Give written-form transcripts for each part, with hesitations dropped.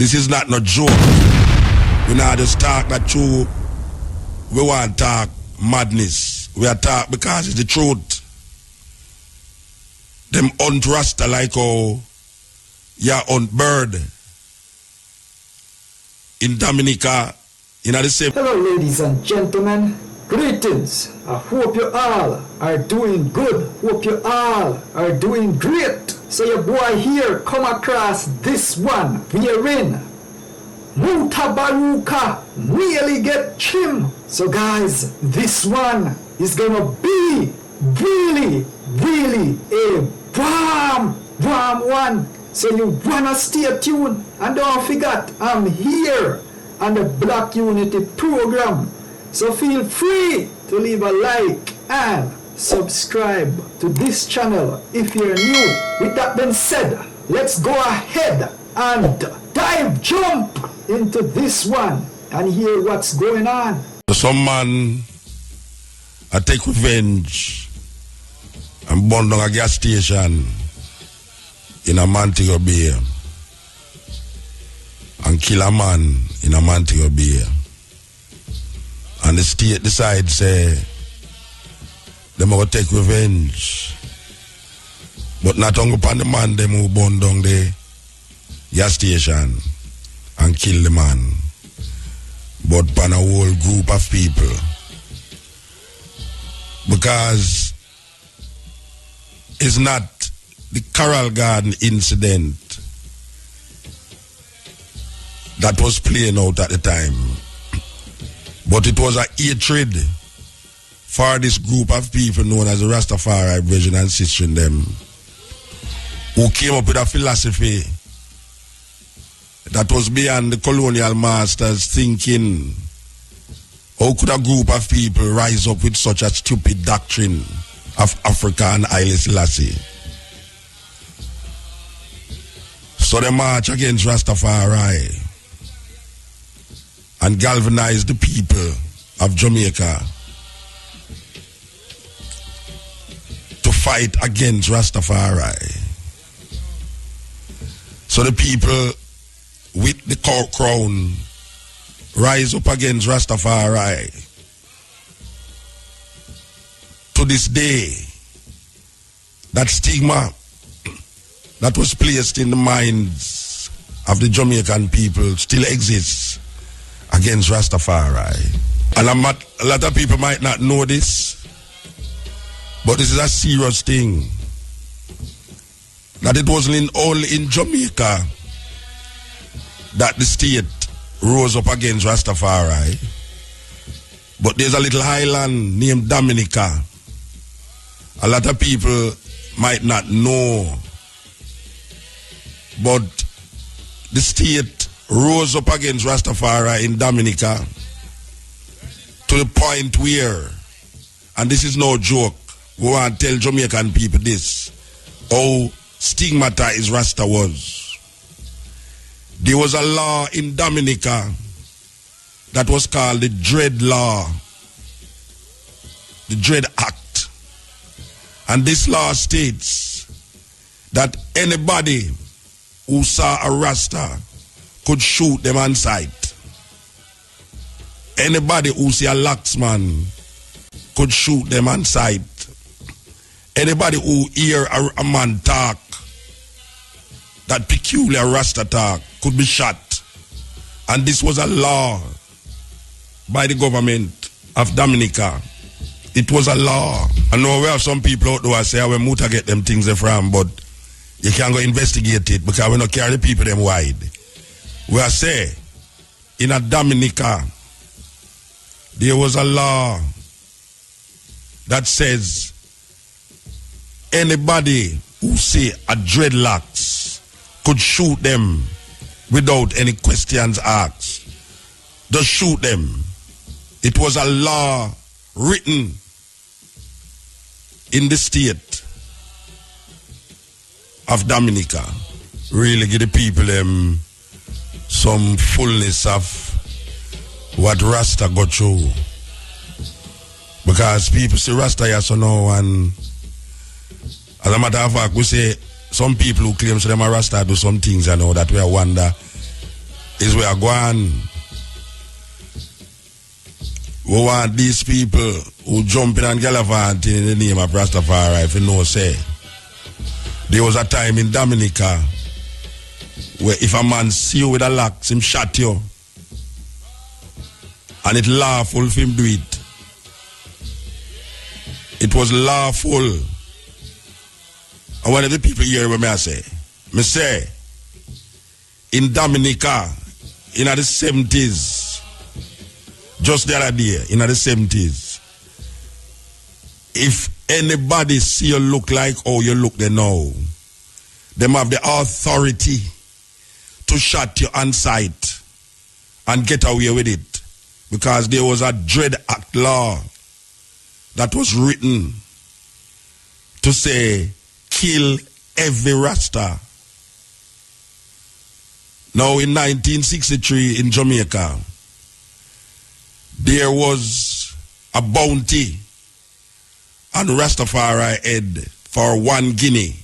This is not no joke. We not just talk that true. We want to talk madness. We are talk because it's the truth. Them hunt rasta like how you hunt bird. In Dominica, in the same. Hello ladies and gentlemen, greetings. I hope you all are doing good. Hope you all are doing great. So your boy here come across this one wherein Mutabaruka really get trim. So guys, this one is gonna be really a bomb one. So you wanna stay tuned and don't forget I'm here on the Black Unity program. So feel free to leave a like and subscribe to this channel if you're new. With that being said, let's go ahead and jump into this one and hear what's going on. Some man I take revenge and burn down a gas station in a Montego Bay and kill a man in a Montego Bay. And the state decides say they will take revenge. But not only upon the man them who burn down the gas station and kill the man, but upon a whole group of people. Because it's not the Coral Garden incident that was playing out at the time, but it was a hatred for this group of people known as the Rastafari Virgin and Sister in them, who came up with a philosophy that was beyond the colonial masters thinking. How could a group of people rise up with such a stupid doctrine of Africa and Haile Selassie? So they march against Rastafari and galvanize the people of Jamaica to fight against Rastafari. So the people with the crown rise up against Rastafari. To this day, that stigma that was placed in the minds of the Jamaican people still exists against Rastafari. And a lot of people might not know this, but this is a serious thing. That it wasn't only in Jamaica that the state rose up against Rastafari, but there's a little island named Dominica. A lot of people might not know, but the state rose up against Rastafari in Dominica to the point where, and this is no joke, we want to tell Jamaican people this, how stigmatized Rasta was. There was a law in Dominica that was called the Dread Law, the Dread Act. And this law states that anybody who saw a Rasta could shoot them on sight. Anybody who see a Laxman could shoot them on sight. Anybody who hear a man talk, that peculiar Rasta talk, could be shot. And this was a law by the government of Dominica. It was a law. I know we have some people out there who say, where Muta get them things from, but you can't go investigate it because we don't carry the people them wide. We are say, in a Dominica, there was a law that says anybody who see a dreadlocks could shoot them without any questions asked. Just shoot them. It was a law written in the state of Dominica. Really give the people them some fullness of what Rasta got through. Because people say Rasta yes or no, and as a matter of fact, we say some people who claim so them are Rasta do some things, you know, that we wonder is where I go on. We want these people who jump in and gallivant in the name of Rastafari, if you know, say. There was a time in Dominica where if a man see you with a lax, him shot you. And it lawful for him do it. It was lawful. And whenever people hear what I say, in Dominica, in the 70s, just the other day, in the 70s, if anybody see you look like how you look there now, them have the authority to shut you on sight and get away with it. Because there was a Dread Act law that was written to say, kill every Rasta. Now in 1963 in Jamaica, there was a bounty on Rastafari head for 1 guinea.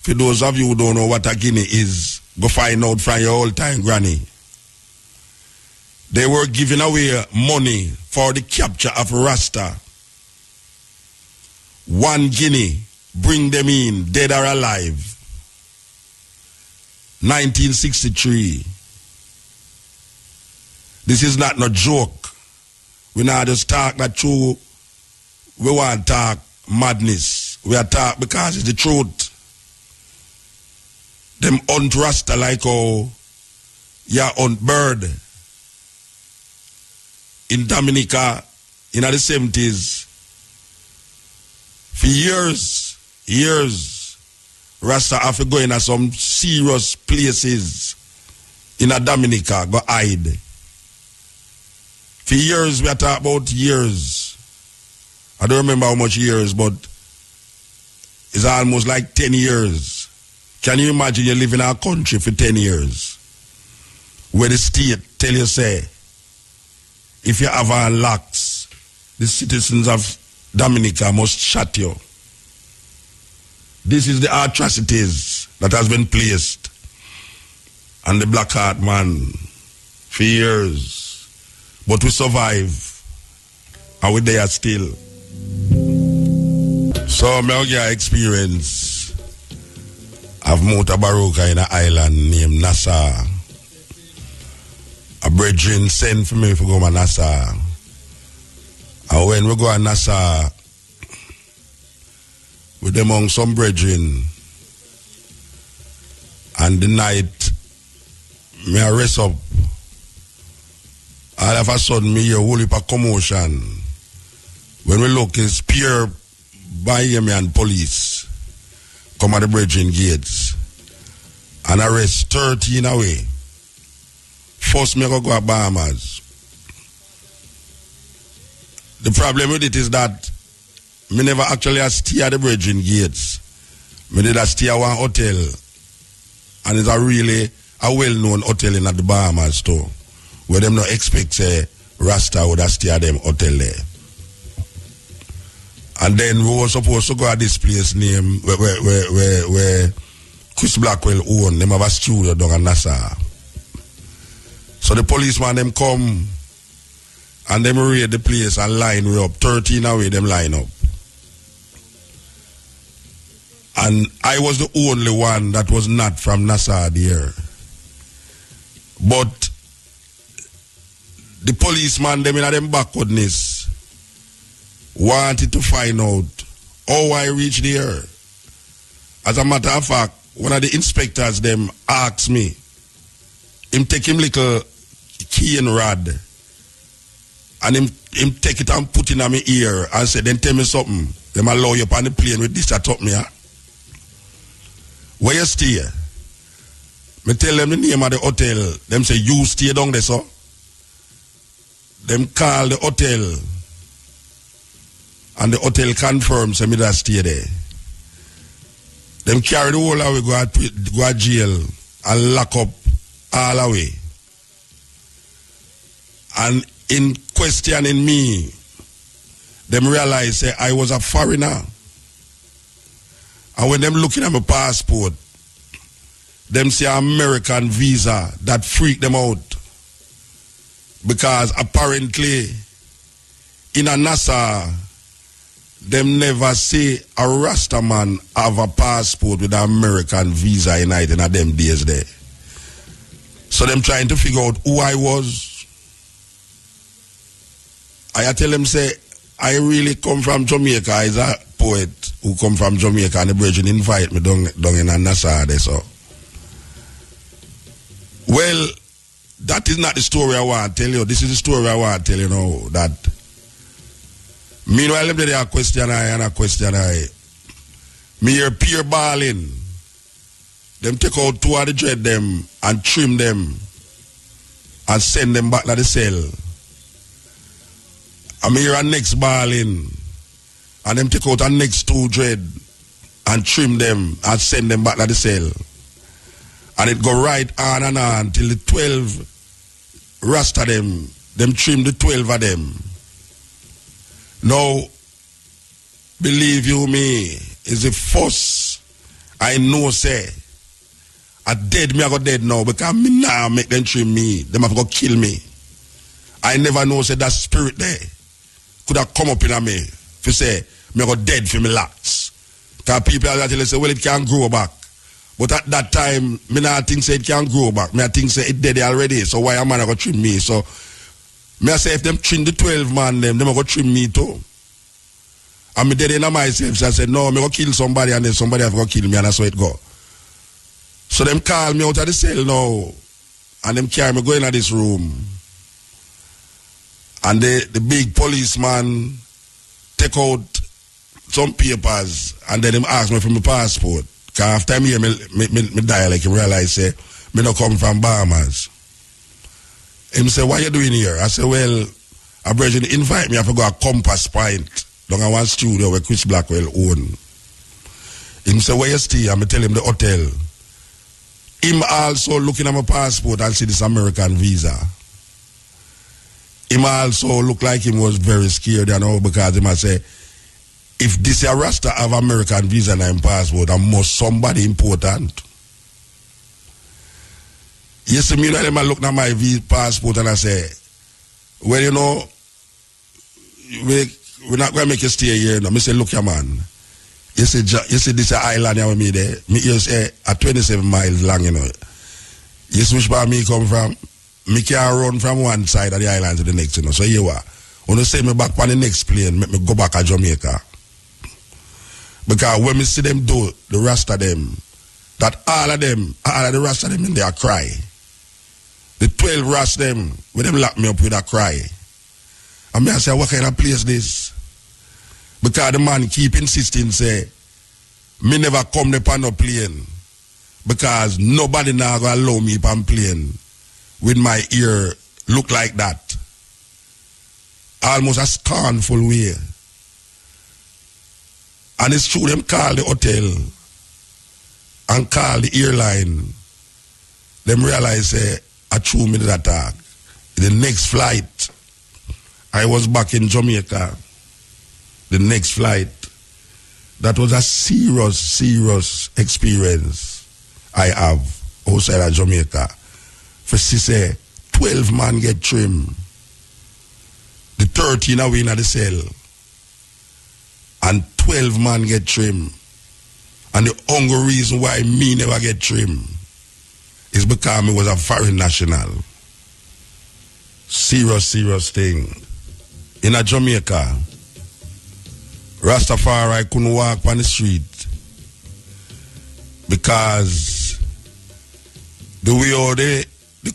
For those of you who don't know what a guinea is, go find out from your old time granny. They were giving away money for the capture of Rasta. 1 guinea, bring them in, dead or alive. 1963. This is not no joke. We not just talk that true. We want to talk madness. We are talk because it's the truth. Them hunt Rasta like how you hunt bird. In Dominica, in the 70s, for years, Rasta have to go in some serious places in a Dominica, go hide. For years, we are talking about years. I don't remember how much years, but it's almost like 10 years. Can you imagine you live in our country for 10 years? Where the state tell you, say, if you have a lax, the citizens of Dominica must shut you. This is the atrocities that has been placed on the black heart man for years. But we survive and we're there still. So I get experience of Mutabaruka in an island named Nassau. A brethren sent for me to go to Nassau. And when we go to Nassau, with among some brethren, and the night, me I rest up. All of a sudden, me hear a whole heap of commotion. When we look, it's pure Miami and police come at the brethren gates and arrest 13 away. First, me go to Bahamas. The problem with it is that me never actually stay at the brethren gates. Me did stay at one hotel, and it's a well-known hotel in the Bahamas too, where them not expect say Rasta would stay at them hotel there. And then we were supposed to go at this place named where Chris Blackwell own. Them have a studio down in Nassau. So the policeman them come and them raid the place and line we up. 13 away them line up. And I was the only one that was not from Nassau there. But the policeman them in them backwardness wanted to find out how I reached there. As a matter of fact, one of the inspectors them asked me, him take him little key and rod and him take it and put it in my ear and say, then tell me something. Them allow you up on the plane with this that up me. Huh? Where you stay? Me tell them the name of the hotel. Them say, you stay down there, so. Them call the hotel. And the hotel confirms me that stay there. Them carry the whole away, go to jail and lock up all away. And in questioning me, them realize say I was a foreigner. And when them looking at my passport, them say American visa that freak them out. Because apparently in a NASA, them never say a Rasta man have a passport with an American visa in it in a them days there. So them trying to figure out who I was. I tell them say, I really come from Jamaica. Is a poet who come from Jamaica and the Virgin invite me down in a NASA there, so. Well, that is not the story I want to tell you. This is the story I want to tell you now. That meanwhile, there are question I. Me hear peer balling. Them take out 2 of the dread them and trim them and send them back to the cell. And me hear a next balling and them take out a next 2 dread and trim them and send them back to the cell. And it go right on and on till the 12 Rasta them trim the 12 of them. Now, believe you me, is the first I know say, I dead me, I got dead now, because me now make them trim me, them have got kill me. I never know say that spirit there could have come up in me, if you say, me got dead for me locks. Because people are tell say, well, it can't grow back. But at that time, me not think say it can't grow back. Me I think say it dead already. So why a man go trim me? So me I say if them trim the 12 man them go trim me too. And me dead in myself. So I said, no, me go kill somebody and then somebody have go kill me, and that's how it go. So them call me out of the cell now. And them carry me go in this room. And the big policeman take out some papers and then them ask me for my passport. Because after me die, like you realize, say, me not come from Bahamas. Him say, what you doing here? I say, well, a brethren invite me, I have to go a Compass Point. Down at one studio where Chris Blackwell own. Him say, where you stay? I tell him the hotel. Him also looking at my passport and see this American visa. Him also look like him was very scared, you know, because he must say, if this a Rasta have American visa and passport, and must somebody important. Yes, me know them I look at my passport and I say, well, you know, we're not going to make you stay here. No, I say, look here, man. You see this island here with me there. Me here say at 27 miles long, you know. You see which part me come from? Me can run from one side of the island to the next, you know. So here what? When you send me back on the next plane, make me go back to Jamaica. Because when me see them do the Rasta them, that all of the Rasta them in there cry. The 12 Rasta them, when them lock me up with a cry. And me I say, what kind of place this? Because the man keep insisting, say, me never come upon no plane. Because nobody now gonna allow me upon plane with my ear look like that. Almost a scornful way. And it's true, them call the hotel and call the airline. Them realize, say, a true me that attack. The next flight, I was back in Jamaica. The next flight, that was a serious experience I have outside of Jamaica. For she say, 12 man get trim. The 13 are in the cell. And 12 man get trim. And the only reason why me never get trim is because me was a foreign national. Serious thing. In a Jamaica, Rastafari couldn't walk on the street because the way how the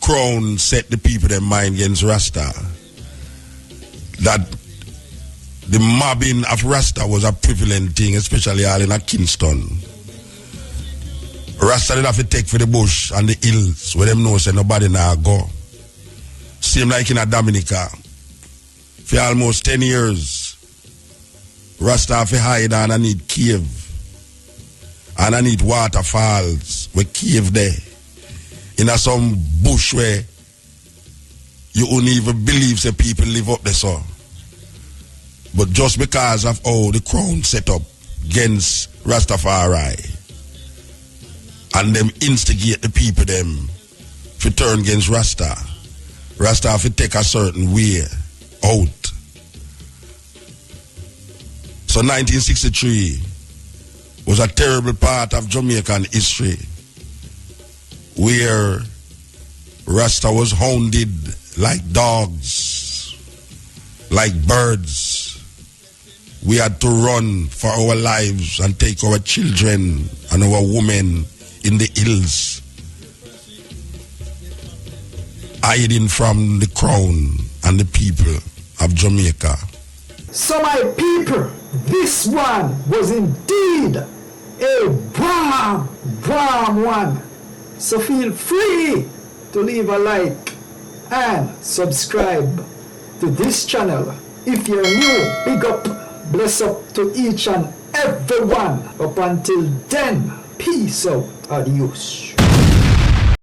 crown set the people their mind against Rasta, that the mobbing of Rasta was a prevalent thing, especially all in a Kingston. Rasta did have to take for the bush and the hills where them know say nobody now go. Same like in a Dominica. For almost 10 years, Rasta have to hide and I need cave. And I need waterfalls where cave there. In a some bush where you wouldn't even believe say people live up there so. But just because of how the crown set up against Rastafari, and them instigate the people them to turn against Rasta. Rasta have to take a certain way out. So 1963 was a terrible part of Jamaican history where Rasta was hounded like dogs, like birds. We had to run for our lives and take our children and our women in the hills, hiding from the crown and the people of Jamaica. So my people, this one was indeed a bomb one. So feel free to leave a like and subscribe to this channel. If you're new, big up, bless up to each and every one. Up until then, peace out, adios.